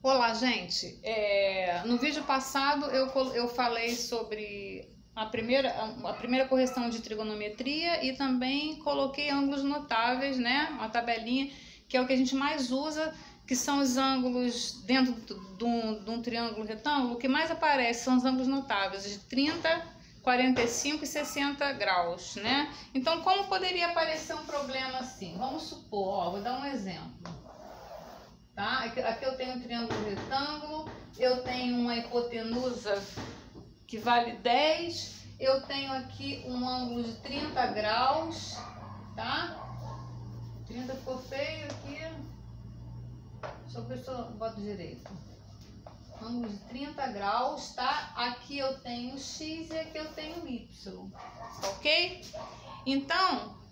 Olá, gente. No vídeo passado eu falei sobre a primeira correção de trigonometria e também coloquei ângulos notáveis, né? Uma tabelinha que é o que a gente mais usa, que são os ângulos dentro de um triângulo retângulo. O que mais aparece são os ângulos notáveis de 30, 45 e 60 graus, né? Então, como poderia aparecer um problema assim? Vamos supor, vou dar um exemplo. Tá? Aqui eu tenho um triângulo retângulo, eu tenho uma hipotenusa que vale 10, eu tenho aqui um ângulo de 30 graus, tá? 30 ficou feio aqui, deixa eu ver se eu boto direito. Ângulo de 30 graus, tá? Aqui eu tenho X e aqui eu tenho Y, ok? Então,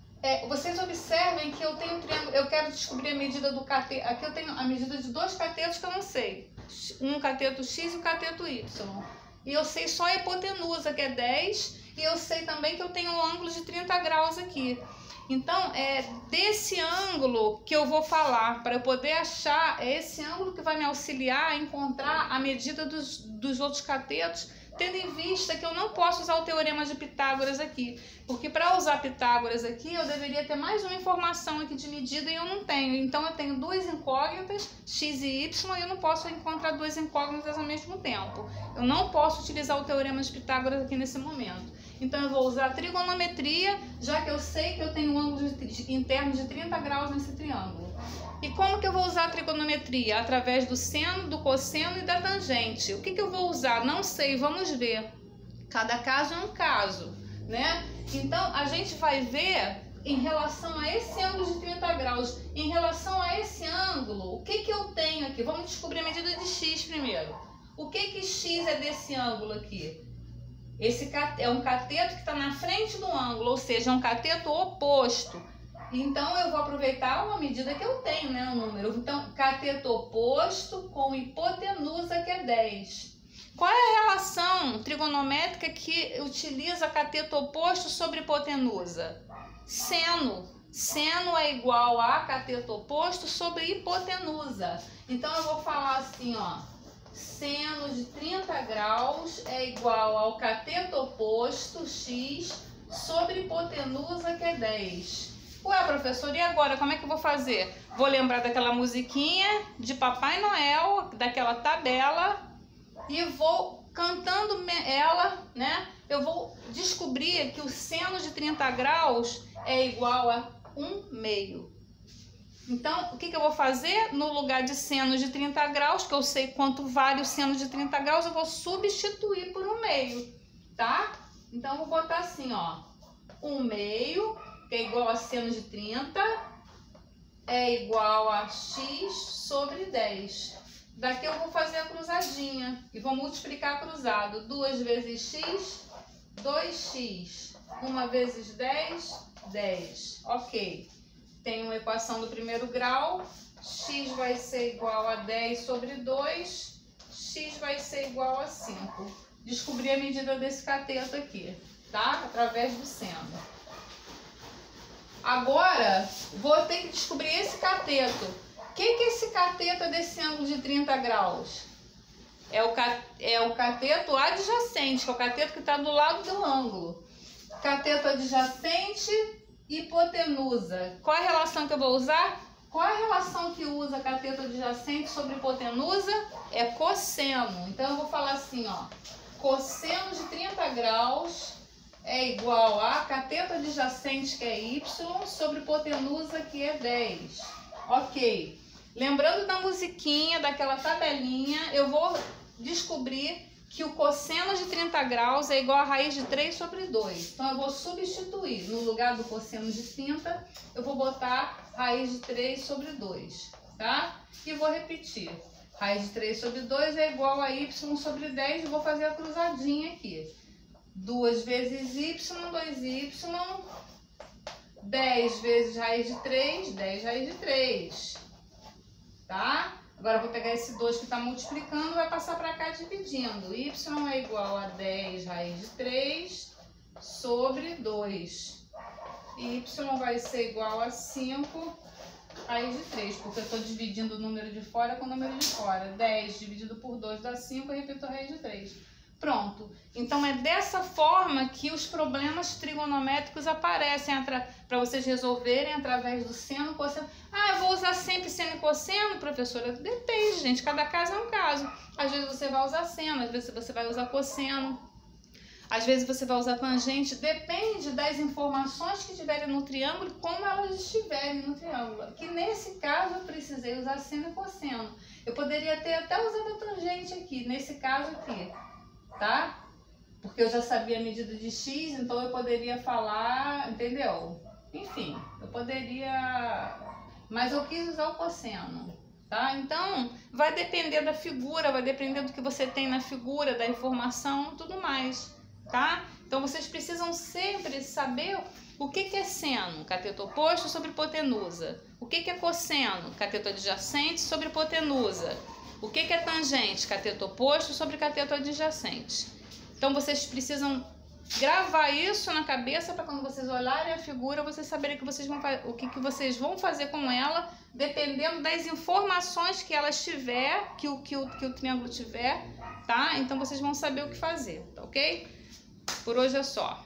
vocês observem que eu tenho um triângulo, eu quero descobrir a medida do cateto. Aqui eu tenho a medida de dois catetos que eu não sei. Um cateto X e um cateto Y. E eu sei só a hipotenusa, que é 10, e eu sei também que eu tenho um ângulo de 30 graus aqui. Então, é desse ângulo que eu vou falar, para eu poder achar, é esse ângulo que vai me auxiliar a encontrar a medida dos outros catetos, tendo em vista que eu não posso usar o teorema de Pitágoras aqui, porque para usar Pitágoras aqui eu deveria ter mais uma informação aqui de medida e eu não tenho. Então eu tenho duas incógnitas, x e y, e eu não posso encontrar duas incógnitas ao mesmo tempo. Eu não posso utilizar o teorema de Pitágoras aqui nesse momento. Então eu vou usar a trigonometria, já que eu sei que eu tenho um ângulo interno de 30 graus nesse triângulo. E como que eu vou usar a trigonometria? Através do seno, do cosseno e da tangente. O que eu vou usar? Não sei, vamos ver. Cada caso é um caso, né? Então, a gente vai ver em relação a esse ângulo de 30 graus. Em relação a esse ângulo, o que eu tenho aqui? Vamos descobrir a medida de x primeiro. O que x é desse ângulo aqui? Esse é um cateto que está na frente do ângulo, ou seja, é um cateto oposto. Então, eu vou aproveitar uma medida que eu tenho, né, no número. Então, cateto oposto com hipotenusa, que é 10. Qual é a relação trigonométrica que utiliza cateto oposto sobre hipotenusa? Seno. Seno é igual a cateto oposto sobre hipotenusa. Então, eu vou falar assim, ó. Seno de 30 graus é igual ao cateto oposto, x, sobre hipotenusa, que é 10. Ué, professor, e agora como é que eu vou fazer? Vou lembrar daquela musiquinha de Papai Noel, daquela tabela, e vou cantando ela, né? Eu vou descobrir que o seno de 30 graus é igual a 1/2. Então, o que eu vou fazer? No lugar de seno de 30 graus, que eu sei quanto vale o seno de 30 graus, eu vou substituir por 1/2, tá? Então, eu vou botar assim, ó, 1/2, que é igual a seno de 30, é igual a x sobre 10. Daqui eu vou fazer a cruzadinha e vou multiplicar cruzado. 2 vezes x, 2x. 1 vezes 10, 10. Ok. Tenho uma equação do primeiro grau. X vai ser igual a 10 sobre 2. X vai ser igual a 5. Descobri a medida desse cateto aqui, tá? Através do seno. Agora, vou ter que descobrir esse cateto. O que é esse cateto desse ângulo de 30 graus? É o cateto adjacente, que é o cateto que está do lado do ângulo. Cateto adjacente, hipotenusa. Qual é a relação que eu vou usar? Qual é a relação que usa cateto adjacente sobre hipotenusa? É cosseno. Então, eu vou falar assim, ó. Cosseno de 30 graus é igual a cateto adjacente, que é y, sobre hipotenusa, que é 10. Ok. Lembrando da musiquinha, daquela tabelinha, eu vou descobrir que o cosseno de 30 graus é igual a raiz de 3 sobre 2. Então, eu vou substituir. No lugar do cosseno de 30, eu vou botar raiz de 3 sobre 2, tá? E vou repetir. Raiz de 3 sobre 2 é igual a y sobre 10. E vou fazer a cruzadinha aqui. 2 vezes y, 2y. 10 vezes raiz de 3, 10 raiz de 3. Tá? Agora eu vou pegar esse 2 que está multiplicando e vai passar para cá dividindo. Y é igual a 10 raiz de 3 sobre 2. Y vai ser igual a 5 raiz de 3, porque eu estou dividindo o número de fora com o número de fora. 10 dividido por 2 dá 5, eu repito a raiz de 3. Pronto. Então é dessa forma que os problemas trigonométricos aparecem para vocês resolverem através do seno, cosseno. Ah, eu vou usar sempre seno e cosseno, professora? Depende, gente. Cada caso é um caso. Às vezes você vai usar seno, às vezes você vai usar cosseno. Às vezes você vai usar tangente, depende das informações que tiverem no triângulo, como elas estiverem no triângulo. Que nesse caso eu precisei usar seno e cosseno. Eu poderia ter até usado a tangente aqui, nesse caso aqui, tá? Porque eu já sabia a medida de x, então eu poderia falar, entendeu? Enfim, eu poderia... Mas eu quis usar o cosseno. Tá? Então, vai depender da figura, vai depender do que você tem na figura, da informação e tudo mais. Tá? Então vocês precisam sempre saber o que é seno, cateto oposto sobre hipotenusa. O que é cosseno, cateto adjacente sobre hipotenusa. O que é tangente, cateto oposto sobre cateto adjacente. Então vocês precisam gravar isso na cabeça para quando vocês olharem a figura, vocês saberem que vocês vão, o que vocês vão fazer com ela, dependendo das informações que ela tiver, que o triângulo tiver, tá? Então vocês vão saber o que fazer, tá ok? Por hoje é só.